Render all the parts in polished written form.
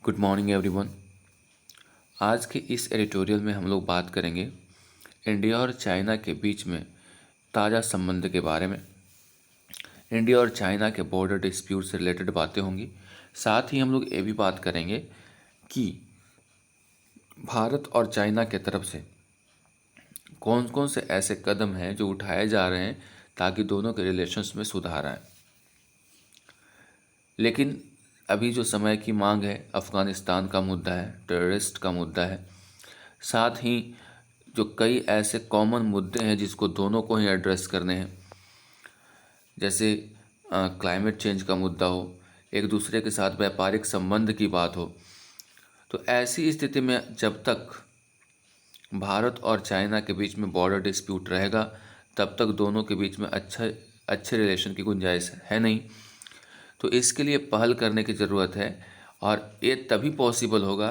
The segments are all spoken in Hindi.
Good morning everyone. आज के इस एडिटोरियल में हम लोग बात करेंगे इंडिया और चाइना के बीच में ताज़ा संबंध के बारे में। इंडिया और चाइना के बॉर्डर डिस्प्यूट से रिलेटेड बातें होंगी। साथ ही हम लोग ये भी बात करेंगे कि भारत और चाइना के तरफ से कौन कौन से ऐसे कदम हैं जो उठाए जा रहे हैं ताकि दोनों के रिलेशंस में सुधार आए। लेकिन अभी जो समय की मांग है, अफ़गानिस्तान का मुद्दा है, टेररिस्ट का मुद्दा है, साथ ही जो कई ऐसे कॉमन मुद्दे हैं जिसको दोनों को ही एड्रेस करने हैं, जैसे क्लाइमेट चेंज का मुद्दा हो, एक दूसरे के साथ व्यापारिक संबंध की बात हो। तो ऐसी स्थिति में जब तक भारत और चाइना के बीच में बॉर्डर डिस्प्यूट रहेगा तब तक दोनों के बीच में अच्छे रिलेशन की गुंजाइश है नहीं। तो इसके लिए पहल करने की ज़रूरत है और ये तभी पॉसिबल होगा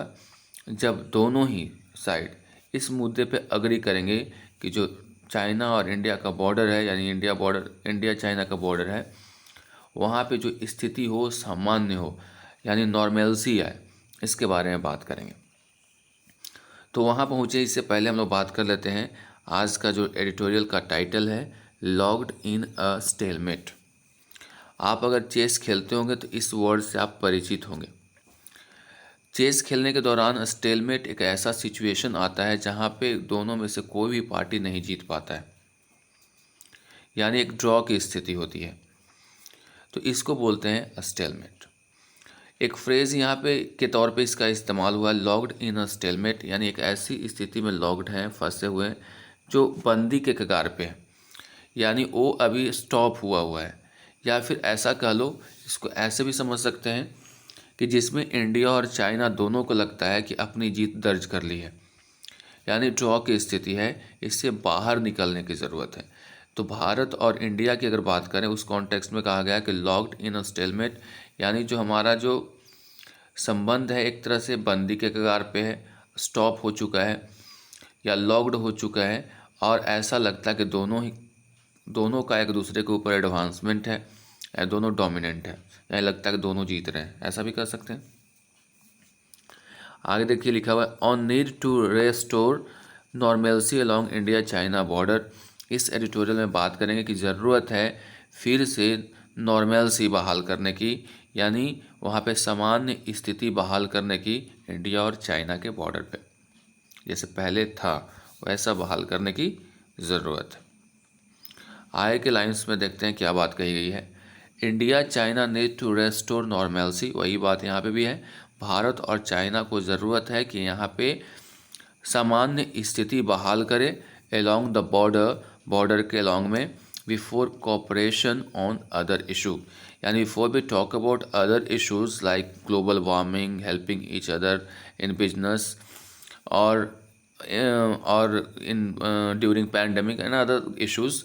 जब दोनों ही साइड इस मुद्दे पे अग्री करेंगे कि जो चाइना और इंडिया का बॉर्डर है, यानी इंडिया चाइना का बॉर्डर है, वहाँ पे जो स्थिति हो सामान्य हो, यानी नॉर्मेल्सी आए। इसके बारे में बात करेंगे। तो वहाँ पहुँचे इससे पहले हम लोग बात कर लेते हैं। आज का जो एडिटोरियल का टाइटल है लॉक्ड इन अ स्टेलमेट। आप अगर चेस खेलते होंगे तो इस वर्ड से आप परिचित होंगे। चेस खेलने के दौरान स्टेलमेट एक ऐसा सिचुएशन आता है जहाँ पे दोनों में से कोई भी पार्टी नहीं जीत पाता है, यानी एक ड्रॉ की स्थिति होती है। तो इसको बोलते हैं स्टेलमेट। एक फ्रेज़ यहाँ पे के तौर पे इसका इस्तेमाल हुआ, लॉक्ड इन अ स्टेलमेट, यानी एक ऐसी स्थिति में लॉक्ड हैं, फंसे हुए हैं, जो बंदी के कगार पे है, यानी वो अभी स्टॉप हुआ है। या फिर ऐसा कह लो, इसको ऐसे भी समझ सकते हैं कि जिसमें इंडिया और चाइना दोनों को लगता है कि अपनी जीत दर्ज कर ली है, यानी ड्रॉ की स्थिति है, इससे बाहर निकलने की ज़रूरत है। तो भारत और इंडिया की अगर बात करें उस कॉन्टेक्स्ट में कहा गया कि लॉक्ड इन अ स्टेलमेट, यानी जो हमारा जो संबंध है एक तरह से बंदी के कगार पे है, स्टॉप हो चुका है या लॉक्ड हो चुका है, और ऐसा लगता है कि दोनों का एक दूसरे के ऊपर एडवांसमेंट है या दोनों डोमिनेंट है, यानी लगता है कि दोनों जीत रहे हैं, ऐसा भी कर सकते हैं। आगे देखिए लिखा हुआ है on need to restore normalcy along India China border. इस एडिटोरियल में बात करेंगे कि ज़रूरत है फिर से नॉर्मेल्सी बहाल करने की, यानी वहाँ पे सामान्य स्थिति बहाल करने की इंडिया और चाइना के बॉर्डर पे, जैसे पहले था वैसा बहाल करने की ज़रूरत है। आगे के लाइंस में देखते हैं क्या बात कही गई है। India China need to restore normalcy, वही बात यहाँ पे भी है। भारत और चाइना को ज़रूरत है कि यहाँ पे सामान्य स्थिति बहाल करे अलोंग द बॉर्डर के अलोंग में, before cooperation on other issue, यानी before we talk about other issues like global warming, helping each other in business or in during pandemic and other issues,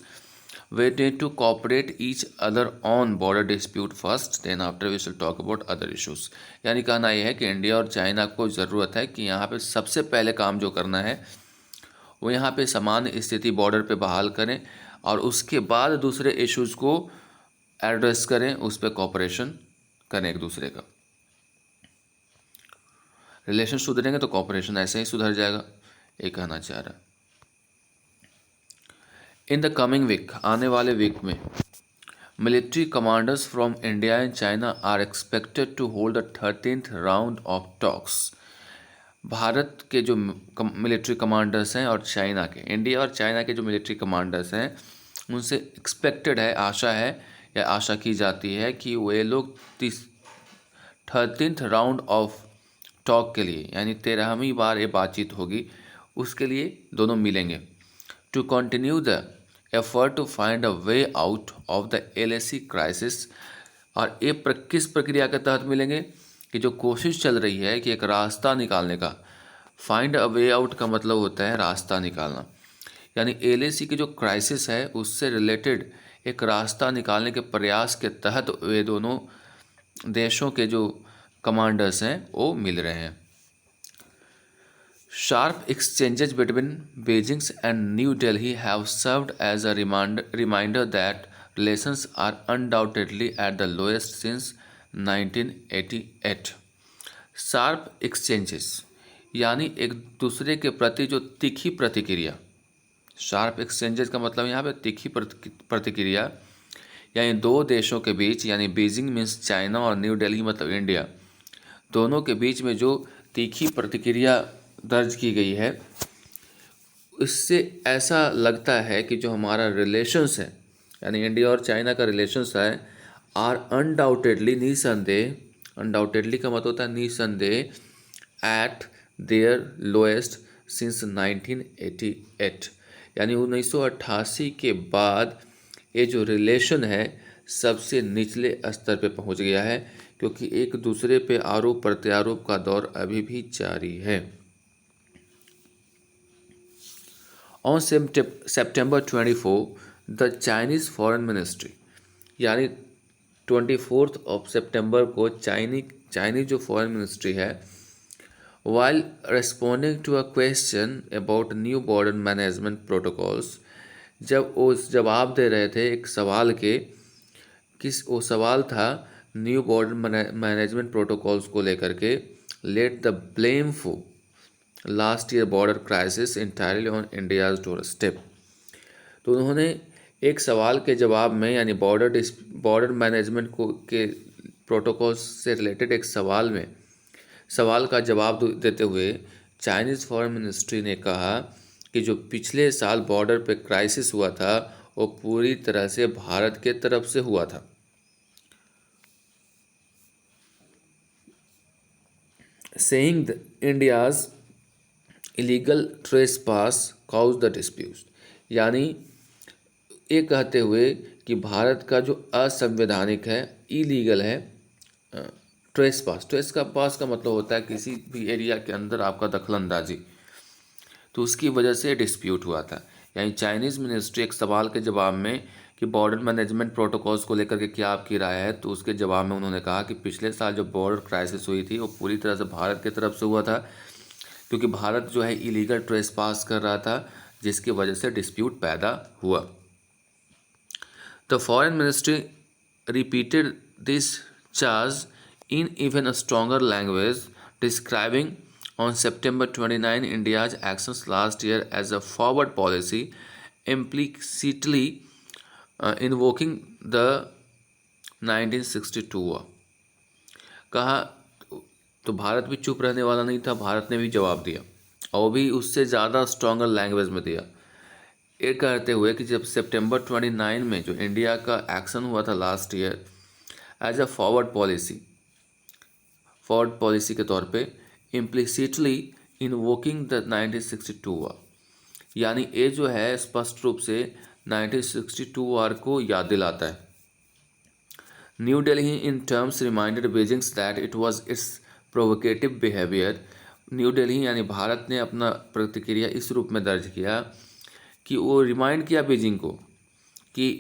we need to cooperate each other on border dispute first, then after we shall talk about other issues। यानी कहना यह है कि इंडिया और चाइना को ज़रूरत है कि यहाँ पे सबसे पहले काम जो करना है वो यहाँ पे समान स्थिति बॉर्डर पे बहाल करें और उसके बाद दूसरे इश्यूज़ को एड्रेस करें, उस पर कॉपरेशन करें एक दूसरे का। रिलेशन सुधरेंगे तो कॉपरेशन ऐसे ही सुधर जाएगा, ये कहना चाह रहा। इन द कमिंग वीक, आने वाले वीक में, military commanders from India and China are expected to hold the 13th round of talks. Bharat के जो मिलिट्री कमांडर्स हैं और चाइना के, इंडिया और चाइना के जो मिलिट्री कमांडर्स हैं, उनसे एक्सपेक्टेड है, आशा है या आशा की जाती है कि वे लोग 13th राउंड ऑफ टॉक के लिए, यानी 13वीं बार ये बातचीत होगी, उसके लिए दोनों मिलेंगे। To continue the effort to find a way out of the LAC crisis, और ये किस प्रक्रिया के तहत मिलेंगे कि जो कोशिश चल रही है कि एक रास्ता निकालने का। फाइंड अ वे आउट का मतलब होता है रास्ता निकालना, यानी LAC की जो क्राइसिस है उससे रिलेटेड एक रास्ता निकालने के प्रयास के तहत वे दोनों देशों के जो कमांडर्स हैं वो मिल रहे हैं। Sharp exchanges between Beijing and New Delhi have served as a reminder that relations are undoubtedly at the lowest since 1988। Sharp exchanges यानी एक दूसरे के प्रति जो तीखी प्रतिक्रिया। शार्प एक्सचेंजेस का मतलब यहाँ पे तीखी प्रतिक्रिया, यानी दो देशों के बीच, यानी बीजिंग मीन्स चाइना और न्यू दिल्ली मतलब इंडिया, दोनों के बीच में जो तीखी प्रतिक्रिया दर्ज की गई है, इससे ऐसा लगता है कि जो हमारा रिलेशंस है, यानी इंडिया और चाइना का रिलेशंस है, आर अनडाउटेडली, निसंदेह, अनडाउटेडली का मतलब होता है निसंदेह, एट देयर लोएस्ट सिंस 1988, यानी 1988 के बाद ये जो रिलेशन है सबसे निचले स्तर पे पहुंच गया है, क्योंकि एक दूसरे पे आरोप प्रत्यारोप का दौर अभी भी जारी है। On September 24, the Chinese foreign ministry, यानी 24 सितंबर को चाइनीज जो फॉरेन मिनिस्ट्री है, while responding to a question about new border management protocols, जब वो जवाब दे रहे थे एक सवाल के, वो सवाल था न्यू बॉर्डर मैनेजमेंट प्रोटोकॉल्स को लेकर के, let the blame for last year border crisis entirely on India's door step. तो उन्होंने एक सवाल के जवाब में, यानी बॉर्डर मैनेजमेंट को के प्रोटोकॉल्स से रिलेटेड एक सवाल का जवाब देते हुए चाइनीज़ फॉरेन मिनिस्ट्री ने कहा कि जो पिछले साल बॉर्डर पे क्राइसिस हुआ था वो पूरी तरह से भारत के तरफ से हुआ था। Saying India's illegal trespass cause the dispute, यानी ये कहते हुए कि भारत का जो असंवैधानिक है, इलीगल है, ट्रेस पास का मतलब होता है किसी भी एरिया के अंदर आपका दखल अंदाजी, तो उसकी वजह से डिस्प्यूट हुआ था। यानी चाइनीज़ मिनिस्ट्री एक सवाल के जवाब में कि बॉर्डर मैनेजमेंट प्रोटोकॉल्स को लेकर के क्या आपकी राय है, तो उसके जवाब में उन्होंने कहा कि पिछले साल जो बॉर्डर क्राइसिस हुई थी वो पूरी तरह से भारत की तरफ से हुआ था, क्योंकि भारत जो है इलीगल ट्रेस पास कर रहा था, जिसकी वजह से डिस्प्यूट पैदा हुआ। The foreign ministry repeated this charge in even a stronger language, describing on September 29 India's actions last year as a forward policy, implicitly invoking the 1962 war। कहा तो भारत भी चुप रहने वाला नहीं था, भारत ने भी जवाब दिया, और भी उससे ज़्यादा स्ट्रॉन्गर लैंग्वेज में दिया, ये कहते हुए कि जब सितंबर 29 में जो इंडिया का एक्शन हुआ था last year, as a forward policy के तौर पे, इम्प्लिसिटली इन्वोकिंग द 1962 वार, यानी ये जो है स्पष्ट रूप से 1962 वार को याद दिलाता है। New Delhi in terms reminded Beijing that it was it's provocative behaviour. New Delhi यानी भारत ने अपना प्रतिक्रिया इस रूप में दर्ज किया कि वो रिमाइंड किया बीजिंग को कि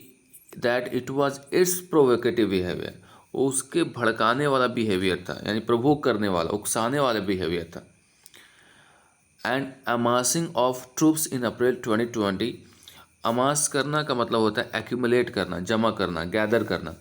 that it was it's provocative behaviour, उसके भड़काने वाला बिहेवियर था, यानी प्रोवोक करने वाला, उकसाने वाला बिहेवियर था। एंड अमासिंग ऑफ ट्रूप्स इन अप्रैल 2020, अमास करना का मतलब होता है एक्यूमुलेट करना, जमा करना, गैदर करना।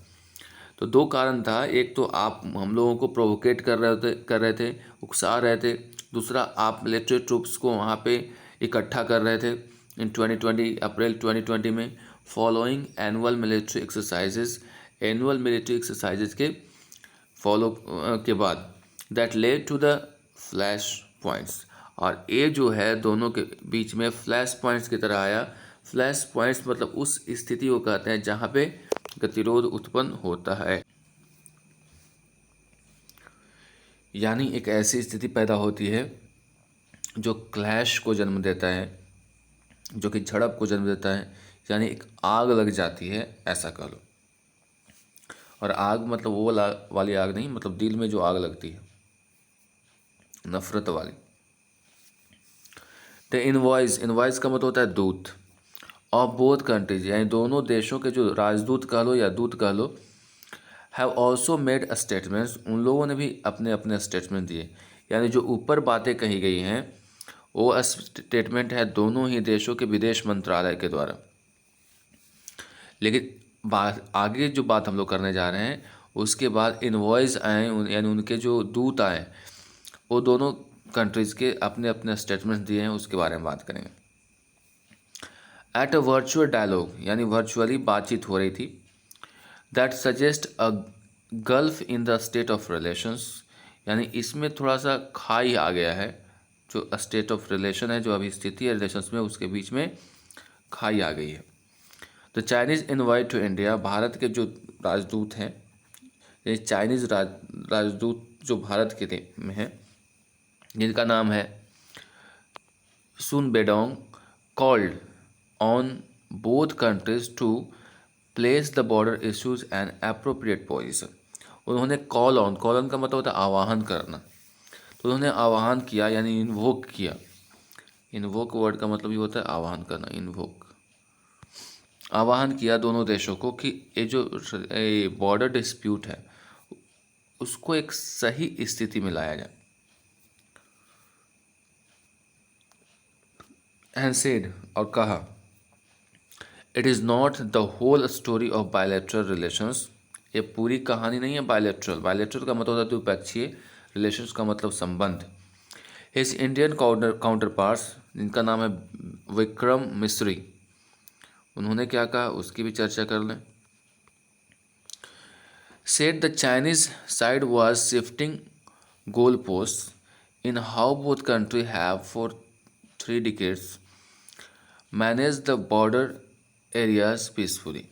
तो दो कारण था, एक तो आप हम लोगों को प्रोवोकेट कर रहे थे, उकसा रहे थे, दूसरा आप मिलिट्री ट्रूप्स को वहाँ पे इकट्ठा कर रहे थे इन 2020 अप्रैल 2020 में, फॉलोइंग एनुअल मिलिट्री एक्सरसाइजेज के फॉलो के बाद, that led to the flash points, और ये जो है दोनों के बीच में फ्लैश पॉइंट्स की तरह आया। फ्लैश पॉइंट्स मतलब उस स्थिति को कहते हैं जहाँ पे गतिरोध उत्पन्न होता है, यानी एक ऐसी स्थिति पैदा होती है जो क्लैश को जन्म देता है, जो कि झड़प को जन्म देता है, यानी एक आग लग जाती है, ऐसा कह लो। और आग मतलब वो वाली आग नहीं, मतलब दिल में जो आग लगती है, नफरत वाली। द इनवॉइस का मतलब होता है दूत, ऑफ बोथ कंट्रीज, यानी दोनों देशों के जो राजदूत कह लो या दूत कह लो, हैव ऑल्सो मेड स्टेटमेंट्स, उन लोगों ने भी अपने अपने स्टेटमेंट दिए, यानी जो ऊपर बातें कही गई हैं वो स्टेटमेंट है दोनों ही देशों के विदेश मंत्रालय के द्वारा। लेकिन आगे जो बात हम लोग करने जा रहे हैं उसके बाद इनवॉइस आए, यानी उनके जो दूत आए, वो दोनों कंट्रीज़ के अपने अपने स्टेटमेंट्स दिए हैं, उसके बारे में बात करेंगे। एट अ वर्चुअल डायलॉग, यानी वर्चुअली बातचीत हो रही थी, that suggest a gulf in the state of relations, यानी इसमें थोड़ा सा खाई आ गया है। जो स्टेट ऑफ रिलेशन है, जो अभी स्थिति है रिलेशंस में, उसके बीच में खाई आ गई है। The Chinese invite to India, Bharat के जो राजदूत हैं, ये चाइनीज़ राजदूत जो भारत के में हैं, जिनका नाम है Sun Weidong, called on both countries to place the border issues and appropriate position. उन्होंने कॉल ऑन का मतलब होता है आवाहन करना, तो उन्होंने आवाहन किया यानी इन्वोक किया। इन्वोक वर्ड का मतलब ये होता है आवाहन करना, इन्वोक। आवाहन किया दोनों देशों को कि ये जो बॉर्डर डिस्प्यूट है उसको एक सही स्थिति में लाया जाए। एंड सेड, और कहा, it is not the whole story of bilateral relations, ये पूरी कहानी नहीं है बायलैटरल। बायलैटरल का मतलब होता है द्विपक्षीय, रिलेशंस का मतलब संबंध। हिज इंडियन काउंटर पार्ट्स, जिनका नाम है विक्रम मिस्री, उन्होंने क्या कहा उसकी भी चर्चा कर लें। Said the Chinese side was shifting goal post in how both country have for 3 decades manage the border areas peacefully.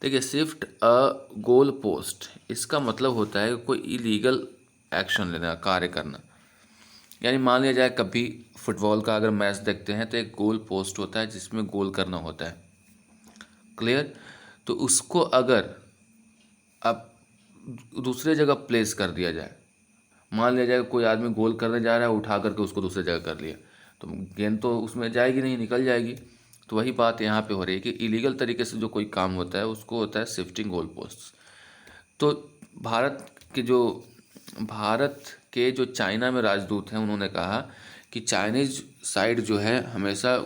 देखिए, शिफ्ट अ गोल पोस्ट, इसका मतलब होता है कोई इलीगल एक्शन लेना, कार्य करना। यानी मान लिया जाए कभी फुटबॉल का अगर मैच देखते हैं तो एक गोल पोस्ट होता है जिसमें गोल करना होता है, क्लियर। तो उसको अगर अब दूसरे जगह प्लेस कर दिया जाए, मान लिया जाए कोई आदमी गोल करने जा रहा है, उठा करके उसको दूसरी जगह कर लिया, तो गेंद तो उसमें जाएगी नहीं, निकल जाएगी। तो वही बात यहाँ पे हो रही है कि इलीगल तरीके से जो कोई काम होता है उसको होता है शिफ्टिंग गोल पोस्ट। तो भारत के जो चाइना में राजदूत हैं, उन्होंने कहा कि चाइनीज साइड जो है हमेशा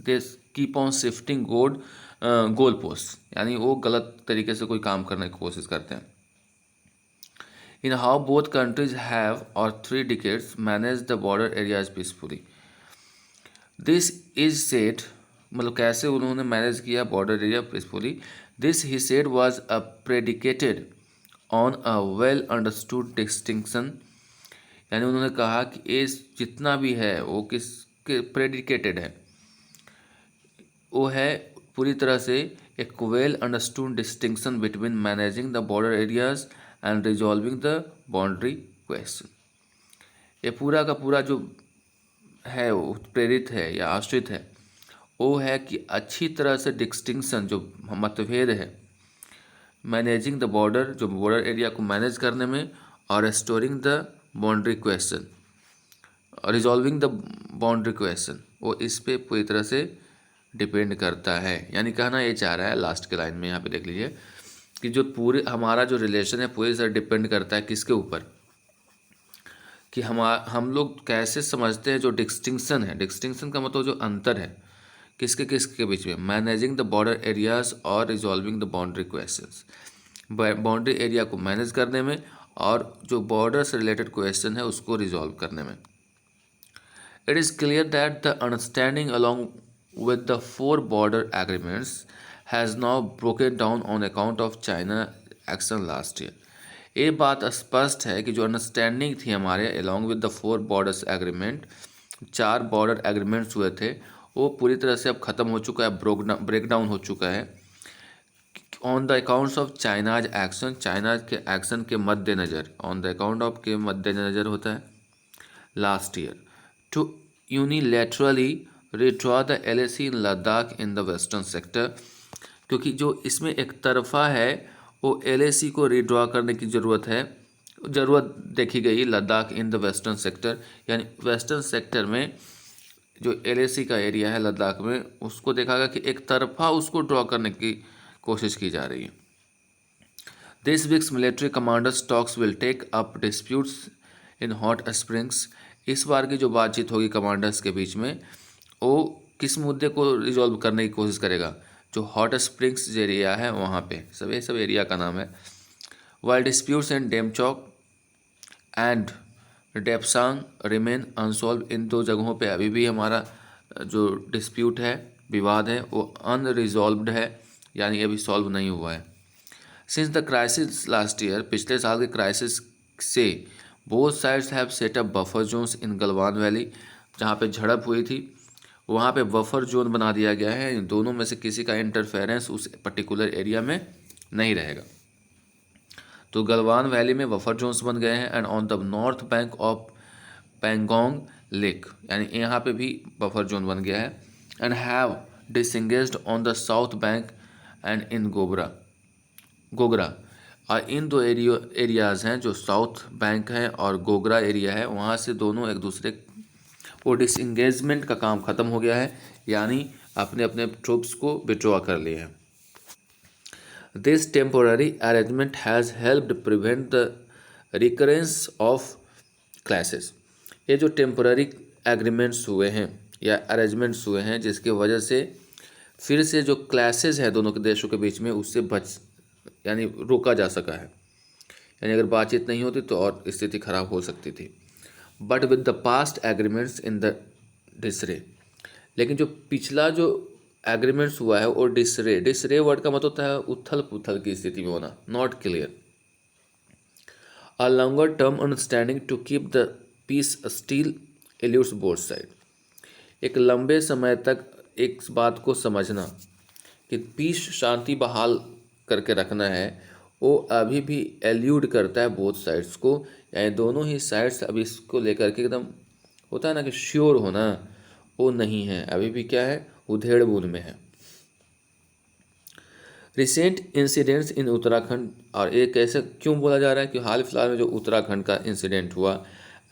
they keep on shifting goal post, यानी वो गलत तरीके से कोई काम करने की कोशिश करते हैं। In how both countries have और 3 decades manage the border areas peacefully. This is said, मतलब कैसे उन्होंने मैनेज किया border area peacefully. This he said was a predicated on a well understood distinction, यानी उन्होंने कहा कि ये जितना भी है वो किसके प्रेडिकेटेड है, वो है पूरी तरह से एक well understood distinction between managing the border areas and resolving the boundary question. ये पूरा का पूरा जो है वो प्रेरित है या आश्रित है, वो है कि अच्छी तरह से डिस्टिंक्शन, जो मतभेद है, मैनेजिंग द बॉर्डर, जो बॉर्डर एरिया को मैनेज करने में, और restoring the boundary question, resolving the boundary question, वो इस पे पूरी तरह से डिपेंड करता है। यानी कहना ये चाह रहा है लास्ट के लाइन में, यहाँ पे देख लीजिए कि जो पूरे हमारा जो रिलेशन है पूरी तरह डिपेंड करता है किसके ऊपर, कि हम लोग कैसे समझते हैं जो डिस्टिंक्शन है। डिस्टिंक्शन का मतलब जो अंतर है किसके किसके बीच में, मैनेजिंग द बॉर्डर एरियाज और resolving the boundary questions, boundary area को मैनेज करने में और जो बॉर्डर से रिलेटेड क्वेश्चन है उसको रिजॉल्व करने में। It is clear that the understanding along with the 4 border agreements has now broken down on account of China action last year। ये बात स्पष्ट है कि जो अंडरस्टैंडिंग थी हमारे along with the 4 borders agreement, 4 border agreements हुए थे, वो पूरी तरह से अब ख़त्म हो चुका है, ब्रेक डाउन हो चुका है on the accounts of China's action, China के एक्शन के मद्देनज़र, ऑन द अकाउंट ऑफ के मद्देनज़र होता है last year, to unilaterally redraw the LAC in Ladakh in the western sector, क्योंकि जो इसमें एक तरफा है वो LAC को रिड्रॉ करने की ज़रूरत देखी गई Ladakh in the western sector, यानी वेस्टर्न सेक्टर में जो LAC का एरिया है लद्दाख में, उसको देखा गया कि एक तरफा उसको ड्रॉ करने की कोशिश की जा रही है। This week's military commanders talks will take up disputes in hot springs, इस बार की जो बातचीत होगी कमांडर्स के बीच में, वो किस मुद्दे को रिजॉल्व करने की कोशिश करेगा, जो हॉट स्प्रिंग्स जो एरिया है वहाँ पे, सब एरिया का नाम है। While disputes in Demchok and Depsang remain unsolved. इन दो जगहों पे अभी भी हमारा जो डिस्प्यूट है, विवाद है, वो अनरिजॉल्व्ड है, यानी अभी सॉल्व नहीं हुआ है। Since the crisis last year, पिछले साल के क्राइसिस से both sides have set up buffer zones in Galwan valley. जहाँ पे झड़प हुई थी वहाँ पे बफर जोन बना दिया गया है, इन दोनों में से किसी का इंटरफेरेंस उस पर्टिकुलर एरिया में नहीं रहेगा। तो गलवान वैली में बफर जोन्स बन गए हैं। And on the north bank of Pangong lake, यानी यहाँ पे भी बफर जोन बन गया है। And have disengaged on the south bank and in Gogra. और इन दो एरियाज़ हैं जो साउथ बैंक है और गोगरा एरिया है, वहाँ से दोनों एक दूसरे वो डिसंगेजमेंट का काम ख़त्म हो गया है, यानी अपने अपने ट्रूप्स को विड्रॉ कर लिए हैं। This temporary arrangement has helped prevent the recurrence of clashes. ये जो टेम्पोररी एग्रीमेंट्स हुए हैं या अरेंजमेंट्स हुए हैं, जिसकी वजह से फिर से जो क्लैशेस है दोनों के देशों के बीच में, उससे यानी रोका जा सका है। यानी अगर बातचीत नहीं होती तो और स्थिति खराब हो सकती थी। But with the past agreements in the disarray, लेकिन जो पिछला जो एग्रीमेंट्स हुआ है वो डिसरे वर्ड का मतलब होता है उथल पुथल की स्थिति में होना, not clear. A longer term understanding to keep the peace still eludes both side. एक लंबे समय तक एक बात को समझना कि पीस, शांति बहाल करके रखना है, वो अभी भी एल्यूड करता है बोथ साइड्स को, यानी दोनों ही साइड्स अभी इसको लेकर के एकदम होता है ना कि श्योर होना, वो नहीं है, अभी भी क्या है, उधेड़ बुन में है। रिसेंट इंसिडेंट्स इन उत्तराखंड, और एक ऐसा क्यों बोला जा रहा है कि हाल फिलहाल में जो उत्तराखंड का इंसिडेंट हुआ,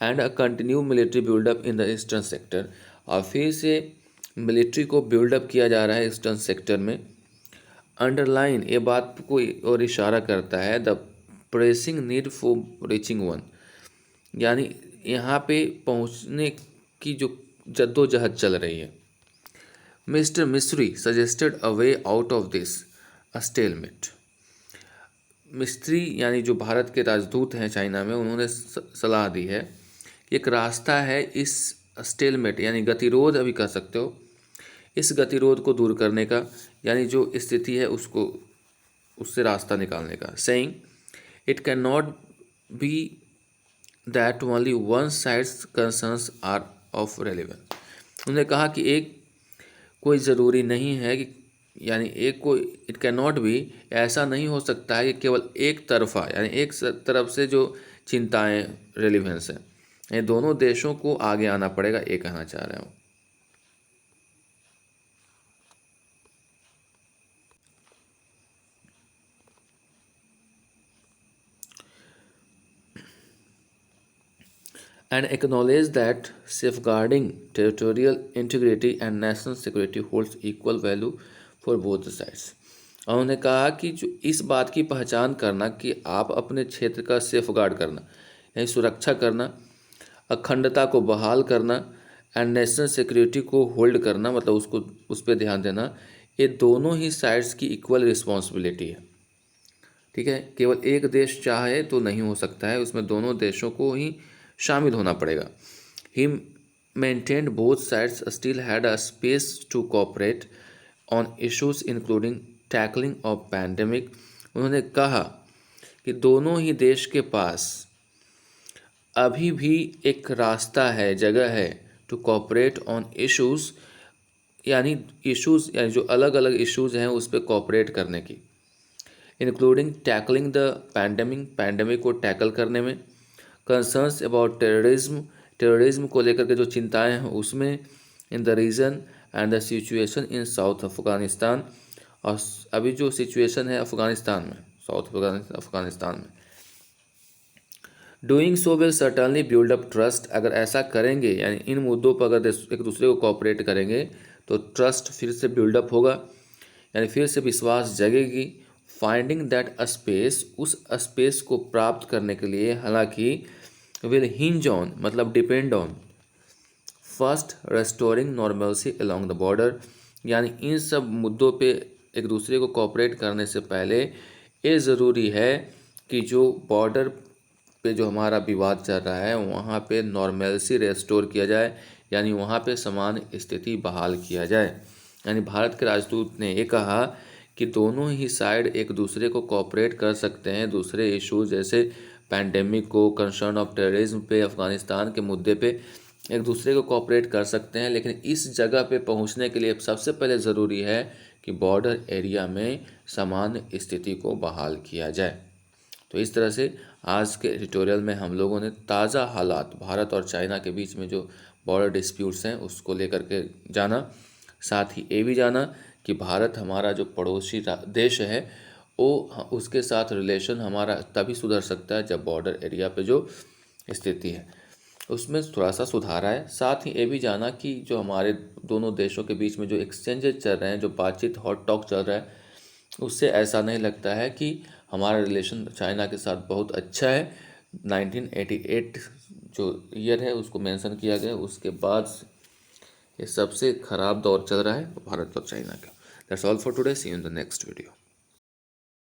and a continue military buildup in the eastern sector, और फिर से मिलिट्री को बिल्डअप किया जा रहा है ईस्टर्न सेक्टर में। अंडरलाइन, ये बात को और इशारा करता है the pressing need for reaching one, यानी यहाँ पे पहुँचने की जो जद्दोजहद चल रही है। मिस्टर मिस्री suggested a way out of this stalemate. मिस्री यानी जो भारत के राजदूत हैं चाइना में, उन्होंने सलाह दी है कि एक रास्ता है इस स्टेलमेट यानी गतिरोध अभी कह सकते हो, इस गतिरोध को दूर करने का, यानी जो स्थिति है उसको उससे रास्ता निकालने का। Saying it can not be that only one side's concerns are of relevance. उन्होंने कहा कि एक कोई ज़रूरी नहीं है कि, यानी एक कोई, इट कैन नॉट बी, ऐसा नहीं हो सकता है कि केवल एक तरफा, यानी एक तरफ से जो चिंताएं रेलिवेंस है, ये दोनों देशों को आगे आना पड़ेगा, ये कहना चाह रहे हूँ। and acknowledge that safeguarding territorial integrity and national security holds equal value for both the sides। और उन्होंने कहा कि जो इस बात की पहचान करना कि आप अपने क्षेत्र का सेफगार्ड करना यानी सुरक्षा करना, अखंडता को बहाल करना एंड नेशनल सिक्योरिटी को होल्ड करना, मतलब उसको उस पर ध्यान देना, ये दोनों ही साइड्स की इक्वल रिस्पॉन्सिबिलिटी है। ठीक है, केवल एक देश चाहे तो नहीं हो सकता है, उसमें दोनों देशों को ही शामिल होना पड़ेगा। He maintained both sides still had a space to cooperate on issues including tackling of pandemic. उन्होंने कहा कि दोनों ही देश के पास अभी भी एक रास्ता है, जगह है टू कोऑपरेट ऑन इश्यूज, यानी इश्यूज यानी जो अलग अलग इश्यूज हैं उस पर कोऑपरेट करने की, इंक्लूडिंग टैकलिंग द पैंडेमिक को टैकल करने में, कंसर्न्स अबाउट टेररिज्म को लेकर के जो चिंताएं हैं उसमें, in the region and the situation in south Afghanistan, और अभी जो सिचुएशन है अफगानिस्तान में, साउथ अफगानिस्तान में। Doing so will certainly build up trust. अगर ऐसा करेंगे यानी इन मुद्दों पर अगर एक दूसरे को कोऑपरेट करेंगे तो ट्रस्ट फिर से बिल्डअप होगा, यानी फिर से विश्वास जगेगी। फाइंडिंग दैट अ स्पेस, उस स्पेस को प्राप्त करने के लिए, हालांकि विल हिंज ऑन मतलब depend on first restoring normalcy along the border, यानी इन सब मुद्दों पे एक दूसरे को कोऑपरेट करने से पहले ये ज़रूरी है कि जो बॉर्डर पे जो हमारा विवाद चल रहा है वहाँ पे नॉर्मेल्सी रेस्टोर किया जाए, यानी वहाँ पे समान स्थिति बहाल किया जाए। यानी भारत के राजदूत ने ये कहा कि दोनों ही साइड एक दूसरे को कोऑपरेट कर सकते हैं, दूसरे इश्यूज जैसे पैंडेमिक को, कंसर्न ऑफ टेररिज्म पे, अफ़गानिस्तान के मुद्दे पे एक दूसरे को कोऑपरेट कर सकते हैं, लेकिन इस जगह पे पहुंचने के लिए सबसे पहले ज़रूरी है कि बॉर्डर एरिया में समान स्थिति को बहाल किया जाए। तो इस तरह से आज के एडिटोरियल में हम लोगों ने ताज़ा हालात भारत और चाइना के बीच में जो बॉर्डर डिस्प्यूट्स हैं उसको लेकर के जाना, साथ ही ये भी जाना कि भारत हमारा जो पड़ोसी देश है वो उसके साथ रिलेशन हमारा तभी सुधर सकता है जब बॉर्डर एरिया पे जो स्थिति है उसमें थोड़ा सा सुधार आए। साथ ही ये भी जाना कि जो हमारे दोनों देशों के बीच में जो एक्सचेंजेस चल रहे हैं, जो बातचीत हॉट टॉक चल रहा है, उससे ऐसा नहीं लगता है कि हमारा रिलेशन चाइना के साथ बहुत अच्छा है। 1988 जो ईयर है उसको मेंशन किया गया, उसके बाद ये सबसे ख़राब दौर चल रहा है भारत और चाइना का। That's all for today, see you in the next video.